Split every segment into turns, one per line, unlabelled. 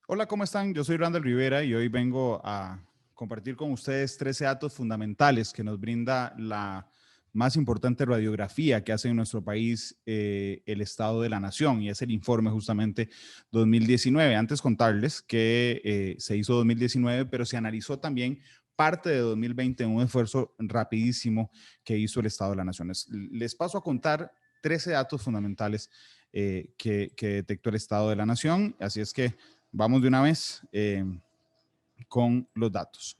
Hola, ¿cómo están? Yo soy Randall Rivera y hoy vengo a compartir con ustedes 13 datos fundamentales que nos brinda la más importante radiografía que hace en nuestro país el Estado de la Nación, y es el informe justamente 2019. Antes contarles que se hizo 2019, pero se analizó también parte de 2020 en un esfuerzo rapidísimo que hizo el Estado de la Nación. Les paso a contar 13 datos fundamentales que detectó el Estado de la Nación, así es que vamos de una vez con los datos.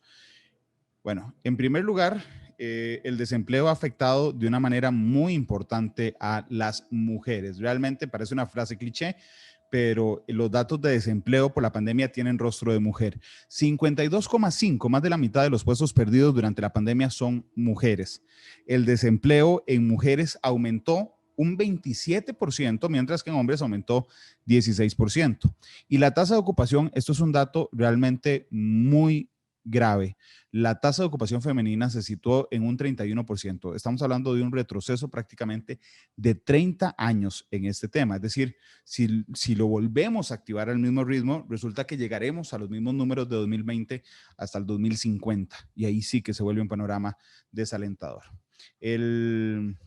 Bueno, en primer lugar, el desempleo ha afectado de una manera muy importante a las mujeres. Realmente parece una frase cliché, pero los datos de desempleo por la pandemia tienen rostro de mujer. 52,5, más de la mitad de los puestos perdidos durante la pandemia son mujeres. El desempleo en mujeres aumentó un 27%, mientras que en hombres aumentó 16%. Y la tasa de ocupación, esto es un dato realmente muy grave. La tasa de ocupación femenina se situó en un 31%. Estamos hablando de un retroceso prácticamente de 30 años en este tema. Es decir, si lo volvemos a activar al mismo ritmo, resulta que llegaremos a los mismos números de 2020 hasta el 2050. Y ahí sí que se vuelve un panorama desalentador. El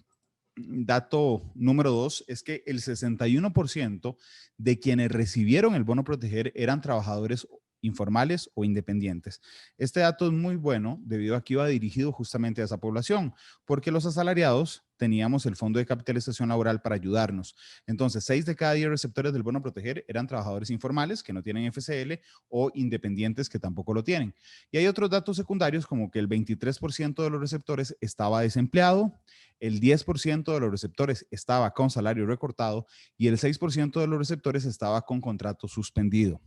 dato número 2 es que el 61% de quienes recibieron el bono proteger eran trabajadores informales o independientes. Este dato es muy bueno debido a que iba dirigido justamente a esa población, porque los asalariados teníamos el Fondo de Capitalización Laboral para ayudarnos. Entonces, 6 de cada 10 receptores del bono proteger eran trabajadores informales que no tienen FCL o independientes que tampoco lo tienen. Y hay otros datos secundarios como que el 23% de los receptores estaba desempleado, el 10% de los receptores estaba con salario recortado y el 6% de los receptores estaba con contrato suspendido.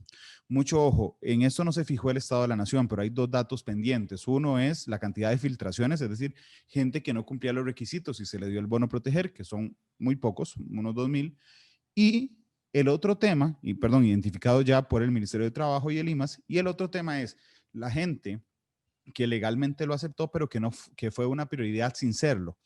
Mucho ojo, en esto no se fijó el Estado de la Nación, pero hay dos datos pendientes. Uno es la cantidad de filtraciones, es decir, gente que no cumplía los requisitos y se le dio el bono proteger, que son muy pocos, unos 2,000. Y el otro tema, y perdón, identificado ya por el Ministerio de Trabajo y el IMAS, y el otro tema es la gente que legalmente lo aceptó, pero que fue una prioridad sin serlo.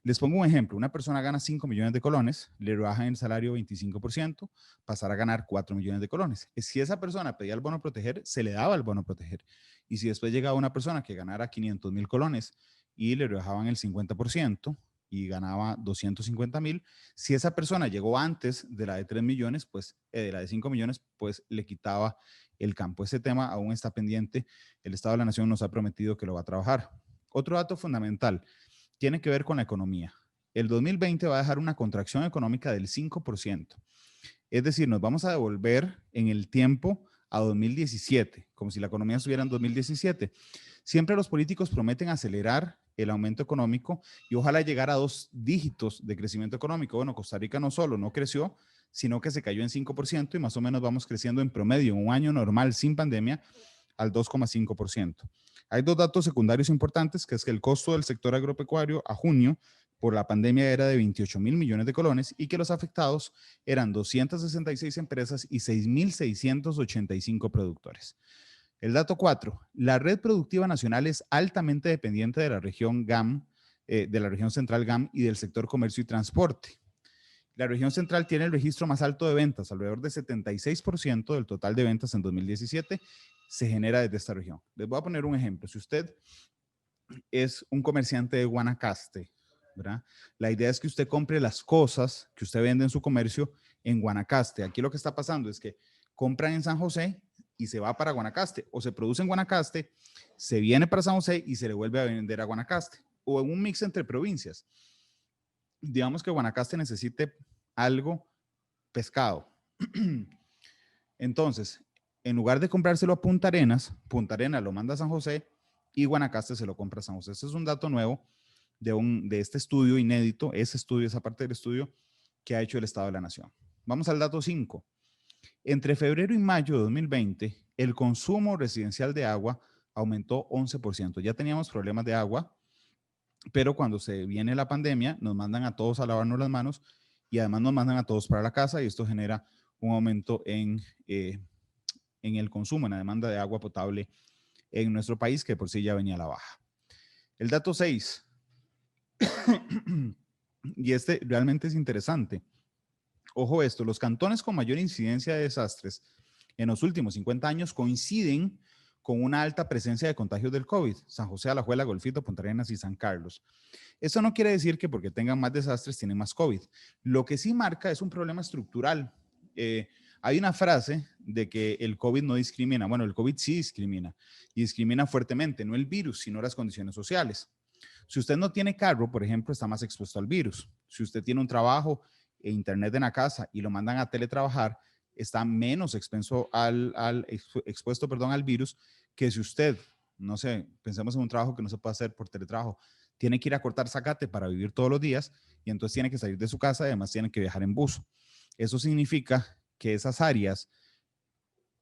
Les pongo un ejemplo, una persona gana 5 millones de colones, le rebajan el salario 25%, pasará a ganar 4 millones de colones. Si esa persona pedía el bono proteger, se le daba el bono proteger. Y si después llegaba una persona que ganara 500,000 colones y le rebajaban el 50% y ganaba 250,000, si esa persona llegó antes de la de 3 millones, pues de la de 5 millones, pues le quitaba el campo. Ese tema aún está pendiente. El Estado de la Nación nos ha prometido que lo va a trabajar. Otro dato fundamental tiene que ver con la economía. El 2020 va a dejar una contracción económica del 5%. Es decir, nos vamos a devolver en el tiempo a 2017, como si la economía estuviera en 2017. Siempre los políticos prometen acelerar el aumento económico y ojalá llegar a 2 dígitos de crecimiento económico. Bueno, Costa Rica no solo no creció, sino que se cayó en 5% y más o menos vamos creciendo en promedio en un año normal sin pandemia al 2,5%. Hay dos datos secundarios importantes, que es que el costo del sector agropecuario a junio por la pandemia era de 28,000 millones de colones y que los afectados eran 266 empresas y 6,685 productores. El dato 4, la red productiva nacional es altamente dependiente de la región GAM, de la región central GAM y del sector comercio y transporte. La región central tiene el registro más alto de ventas, alrededor de 76% del total de ventas en 2017 se genera desde esta región. Les voy a poner un ejemplo. Si usted es un comerciante de Guanacaste, ¿verdad? La idea es que usted compre las cosas que usted vende en su comercio en Guanacaste. Aquí lo que está pasando es que compran en San José y se va para Guanacaste, o se produce en Guanacaste, se viene para San José y se le vuelve a vender a Guanacaste, o en un mix entre provincias. Digamos que Guanacaste necesite algo pescado. Entonces, en lugar de comprárselo a Punta Arenas lo manda a San José y Guanacaste se lo compra a San José. Este es un dato nuevo de este estudio inédito, ese estudio, esa parte del estudio que ha hecho el Estado de la Nación. Vamos al dato 5. Entre febrero y mayo de 2020, el consumo residencial de agua aumentó 11%. Ya teníamos problemas de agua, pero cuando se viene la pandemia, nos mandan a todos a lavarnos las manos y además nos mandan a todos para la casa y esto genera un aumento en el consumo, en la demanda de agua potable en nuestro país, que por sí ya venía a la baja. El dato 6, y este realmente es interesante. Ojo esto, los cantones con mayor incidencia de desastres en los últimos 50 años coinciden con una alta presencia de contagios del COVID: San José, Alajuela, Golfito, Punta Arenas y San Carlos. Esto no quiere decir que porque tengan más desastres tienen más COVID. Lo que sí marca es un problema estructural. Hay una frase de que el COVID no discrimina. Bueno, el COVID sí discrimina, y discrimina fuertemente, no el virus, sino las condiciones sociales. Si usted no tiene carro, por ejemplo, está más expuesto al virus. Si usted tiene un trabajo e internet en la casa y lo mandan a teletrabajar, está menos expuesto al virus, que si usted, no sé, pensemos en un trabajo que no se puede hacer por teletrabajo, tiene que ir a cortar zacate para vivir todos los días, y entonces tiene que salir de su casa y además tiene que viajar en bus. Eso significa que esas áreas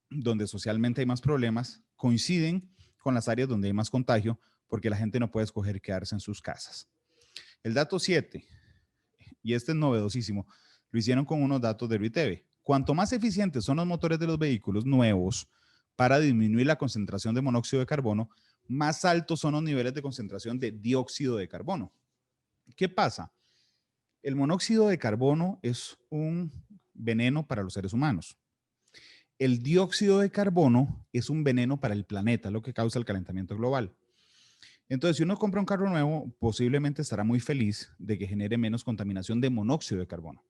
donde socialmente hay más problemas coinciden con las áreas donde hay más contagio, porque la gente no puede escoger quedarse en sus casas. El dato 7, y este es novedosísimo, lo hicieron con unos datos de RITEVE. Cuanto más eficientes son los motores de los vehículos nuevos para disminuir la concentración de monóxido de carbono, más altos son los niveles de concentración de dióxido de carbono. ¿Qué pasa? El monóxido de carbono es un veneno para los seres humanos. El dióxido de carbono es un veneno para el planeta, lo que causa el calentamiento global. Entonces, si uno compra un carro nuevo, posiblemente estará muy feliz de que genere menos contaminación de monóxido de carbono.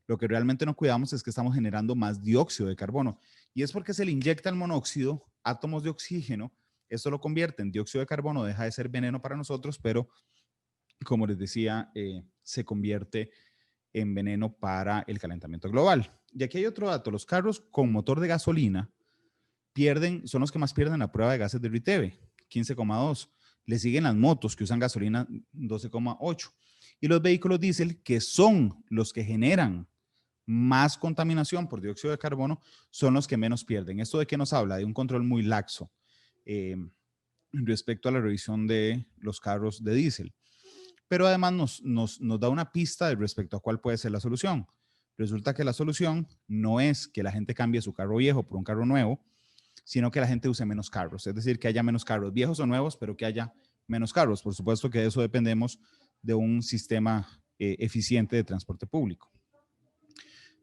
Lo que realmente no cuidamos es que estamos generando más dióxido de carbono, y es porque se le inyecta el monóxido átomos de oxígeno. Esto lo convierte en dióxido de carbono, deja de ser veneno para nosotros, pero como les decía, se convierte en veneno para el calentamiento global. Y aquí hay otro dato: los carros con motor de gasolina son los que más pierden la prueba de gases de RITEVE, 15,2. Le siguen las motos, que usan gasolina, 12,8. Y los vehículos diésel, que son los que generan más contaminación por dióxido de carbono, son los que menos pierden. ¿Esto de qué nos habla? De un control muy laxo respecto a la revisión de los carros de diésel. Pero además nos da una pista respecto a cuál puede ser la solución. Resulta que la solución no es que la gente cambie su carro viejo por un carro nuevo, sino que la gente use menos carros. Es decir, que haya menos carros, viejos o nuevos, pero que haya menos carros. Por supuesto que de eso dependemos de un sistema eficiente de transporte público.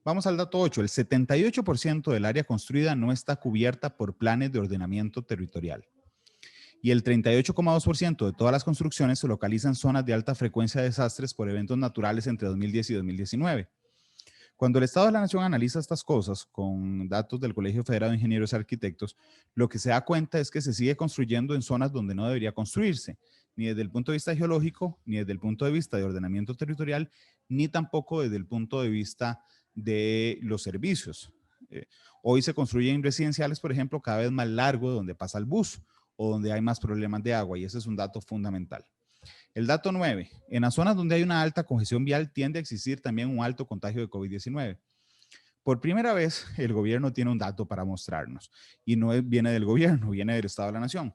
Vamos al dato 8. El 78% del área construida no está cubierta por planes de ordenamiento territorial. Y el 38,2% de todas las construcciones se localizan en zonas de alta frecuencia de desastres por eventos naturales entre 2010 y 2019. Cuando el Estado de la Nación analiza estas cosas con datos del Colegio Federado de Ingenieros y Arquitectos, lo que se da cuenta es que se sigue construyendo en zonas donde no debería construirse, ni desde el punto de vista geológico, ni desde el punto de vista de ordenamiento territorial, ni tampoco desde el punto de vista de los servicios. Hoy se construyen residenciales, por ejemplo, cada vez más largos, donde pasa el bus o donde hay más problemas de agua, y ese es un dato fundamental. El dato 9. En las zonas donde hay una alta congestión vial tiende a existir también un alto contagio de COVID-19. Por primera vez, el gobierno tiene un dato para mostrarnos, y no viene del gobierno, viene del Estado de la Nación.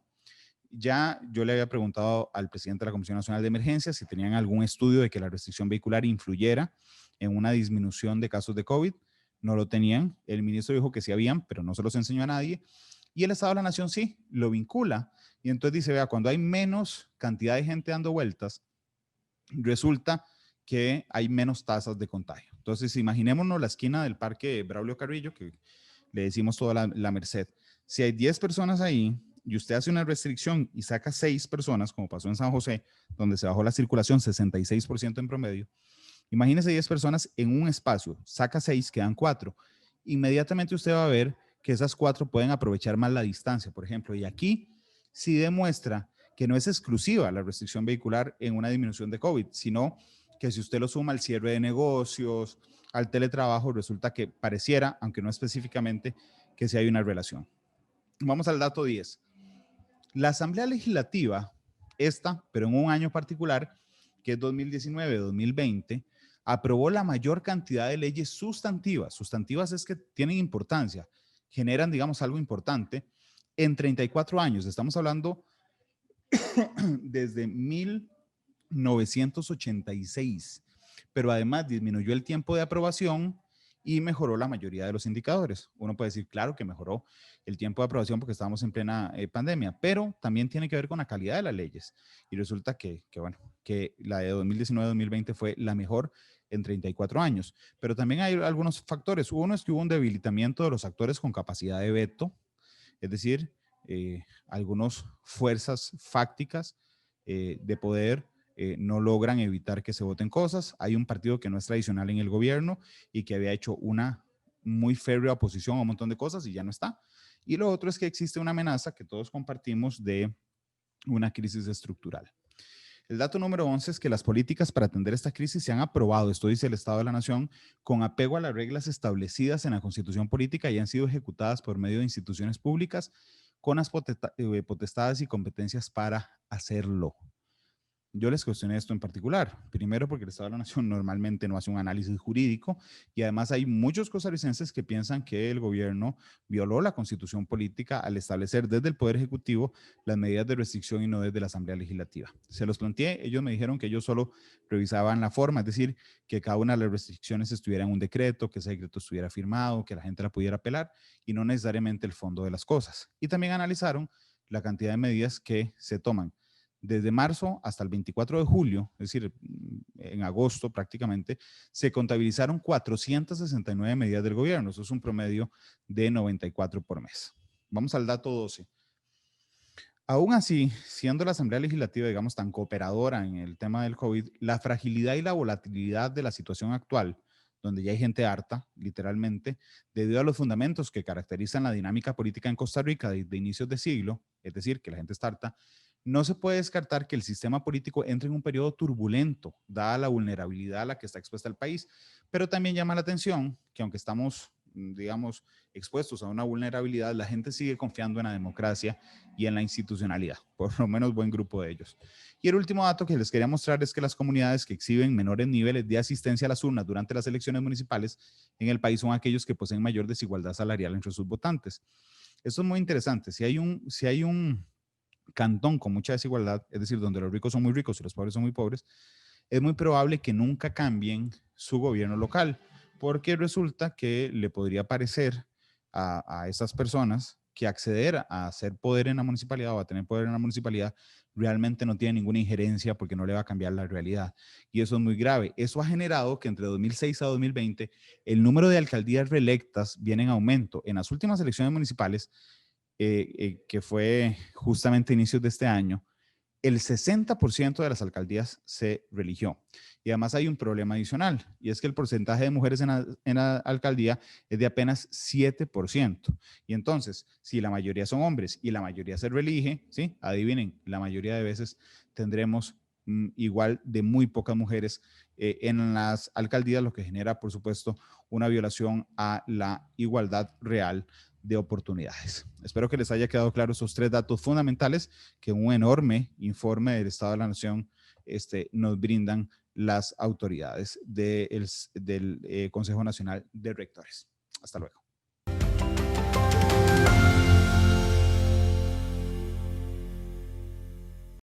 Ya yo le había preguntado al presidente de la Comisión Nacional de Emergencias si tenían algún estudio de que la restricción vehicular influyera en una disminución de casos de COVID. No lo tenían. El ministro dijo que sí habían, pero no se los enseñó a nadie. Y el Estado de la Nación sí, lo vincula. Y entonces dice, vea, cuando hay menos cantidad de gente dando vueltas, resulta que hay menos tasas de contagio. Entonces, imaginémonos la esquina del Parque Braulio Carrillo, que le decimos toda la Merced. Si hay 10 personas ahí y usted hace una restricción y saca 6 personas, como pasó en San José, donde se bajó la circulación 66% en promedio, imagínese 10 personas en un espacio, saca 6, quedan 4. Inmediatamente usted va a ver que esas 4 pueden aprovechar más la distancia, por ejemplo. Y aquí sí demuestra que no es exclusiva la restricción vehicular en una disminución de COVID, sino que si usted lo suma al cierre de negocios, al teletrabajo, resulta que pareciera, aunque no específicamente, que sí hay una relación. Vamos al dato 10. La Asamblea Legislativa, pero en un año particular, que es 2019-2020, aprobó la mayor cantidad de leyes sustantivas. Sustantivas es que tienen importancia, generan, digamos, algo importante, en 34 años. Estamos hablando desde 1986, pero además disminuyó el tiempo de aprobación y mejoró la mayoría de los indicadores. Uno puede decir, claro que mejoró el tiempo de aprobación porque estábamos en plena pandemia, pero también tiene que ver con la calidad de las leyes. Y resulta que la de 2019-2020 fue la mejor en 34 años. Pero también hay algunos factores. Uno es que hubo un debilitamiento de los actores con capacidad de veto, es decir, algunas fuerzas fácticas de poder no logran evitar que se voten cosas. Hay un partido que no es tradicional en el gobierno y que había hecho una muy férrea oposición a un montón de cosas y ya no está. Y lo otro es que existe una amenaza que todos compartimos de una crisis estructural. El dato número 11 es que las políticas para atender esta crisis se han aprobado, esto dice el Estado de la Nación, con apego a las reglas establecidas en la Constitución Política y han sido ejecutadas por medio de instituciones públicas con las potestades y competencias para hacerlo. Yo les cuestioné esto en particular. Primero, porque el Estado de la Nación normalmente no hace un análisis jurídico y además hay muchos costarricenses que piensan que el gobierno violó la Constitución política al establecer desde el Poder Ejecutivo las medidas de restricción y no desde la Asamblea Legislativa. Se los planteé, ellos me dijeron que ellos solo revisaban la forma, es decir, que cada una de las restricciones estuviera en un decreto, que ese decreto estuviera firmado, que la gente la pudiera apelar y no necesariamente el fondo de las cosas. Y también analizaron la cantidad de medidas que se toman desde marzo hasta el 24 de julio, es decir, en agosto prácticamente, se contabilizaron 469 medidas del gobierno. Eso es un promedio de 94 por mes. Vamos al dato 12. Aún así, siendo la Asamblea Legislativa, digamos, tan cooperadora en el tema del COVID, la fragilidad y la volatilidad de la situación actual, donde ya hay gente harta, literalmente, debido a los fundamentos que caracterizan la dinámica política en Costa Rica desde inicios de siglo, es decir, que la gente está harta, no se puede descartar que el sistema político entre en un periodo turbulento, dada la vulnerabilidad a la que está expuesta el país, pero también llama la atención que aunque estamos, digamos, expuestos a una vulnerabilidad, la gente sigue confiando en la democracia y en la institucionalidad, por lo menos buen grupo de ellos. Y el último dato que les quería mostrar es que las comunidades que exhiben menores niveles de asistencia a las urnas durante las elecciones municipales en el país son aquellos que poseen mayor desigualdad salarial entre sus votantes. Esto es muy interesante. Si hay un cantón con mucha desigualdad, es decir, donde los ricos son muy ricos y los pobres son muy pobres, es muy probable que nunca cambien su gobierno local, porque resulta que le podría parecer a esas personas que acceder a hacer poder en la municipalidad o a tener poder en la municipalidad realmente no tiene ninguna injerencia porque no le va a cambiar la realidad. Y eso es muy grave. Eso ha generado que entre 2006 a 2020 el número de alcaldías reelectas viene en aumento. En las últimas elecciones municipales, que fue justamente a inicios de este año, el 60% de las alcaldías se religió. Y además hay un problema adicional, y es que el porcentaje de mujeres en la alcaldía es de apenas 7%. Y entonces, si la mayoría son hombres y la mayoría se relige, ¿sí? Adivinen, la mayoría de veces tendremos igual de muy pocas mujeres en las alcaldías, lo que genera, por supuesto, una violación a la igualdad real de oportunidades. Espero que les haya quedado claro esos tres datos fundamentales que un enorme informe del Estado de la Nación nos brindan las autoridades del Consejo Nacional de Rectores. Hasta luego.